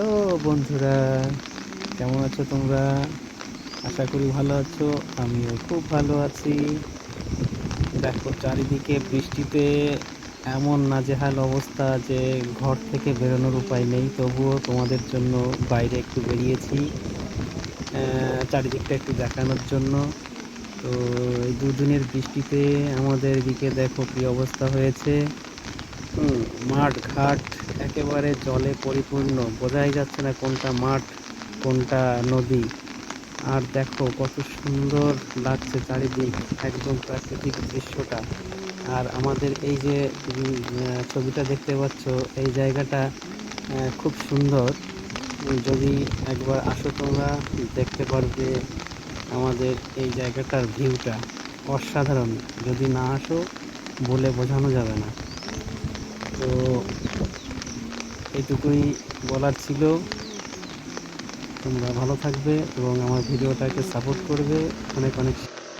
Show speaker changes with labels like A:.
A: Hello বন্ধুরা, কেমন আছো তোমরা? আশা করি ভালো আছো। আমিও খুব ভালো আছি। দেখো, চারিদিকে বৃষ্টিতে এমন নাজেহাল অবস্থা যে ঘর থেকে বেরোনোর উপায় নেই। তবুও তোমাদের জন্য বাইরে একটু বেরিয়েছি, চারিদিকটা একটু দেখানোর জন্য। তো এই দুদিনের বৃষ্টিতে আমাদের এদিকে দেখো কি অবস্থা হয়েছে। মাঠ ঘাট একেবারে জলে পরিপূর্ণ, বোঝাই যাচ্ছে না কোনটা মাঠ কোনটা নদী। আর দেখো কত সুন্দর লাগছে চারিদিক, একদম প্রাকৃতিক দৃশ্যটা। আর আমাদের এই যে ছবিটা দেখতে পাচ্ছ, এই জায়গাটা খুব সুন্দর। যদি একবার আসো তোমরা, দেখতে পারবে আমাদের এই জায়গাটার ভিউটা অসাধারণ। যদি না আসো, বলে বোঝানো যাবে না। তো এইটুকুই বলার ছিল। তোমরা ভালো থাকবে এবং আমার ভিডিওটাকে সাপোর্ট করবে। অনেক অনেক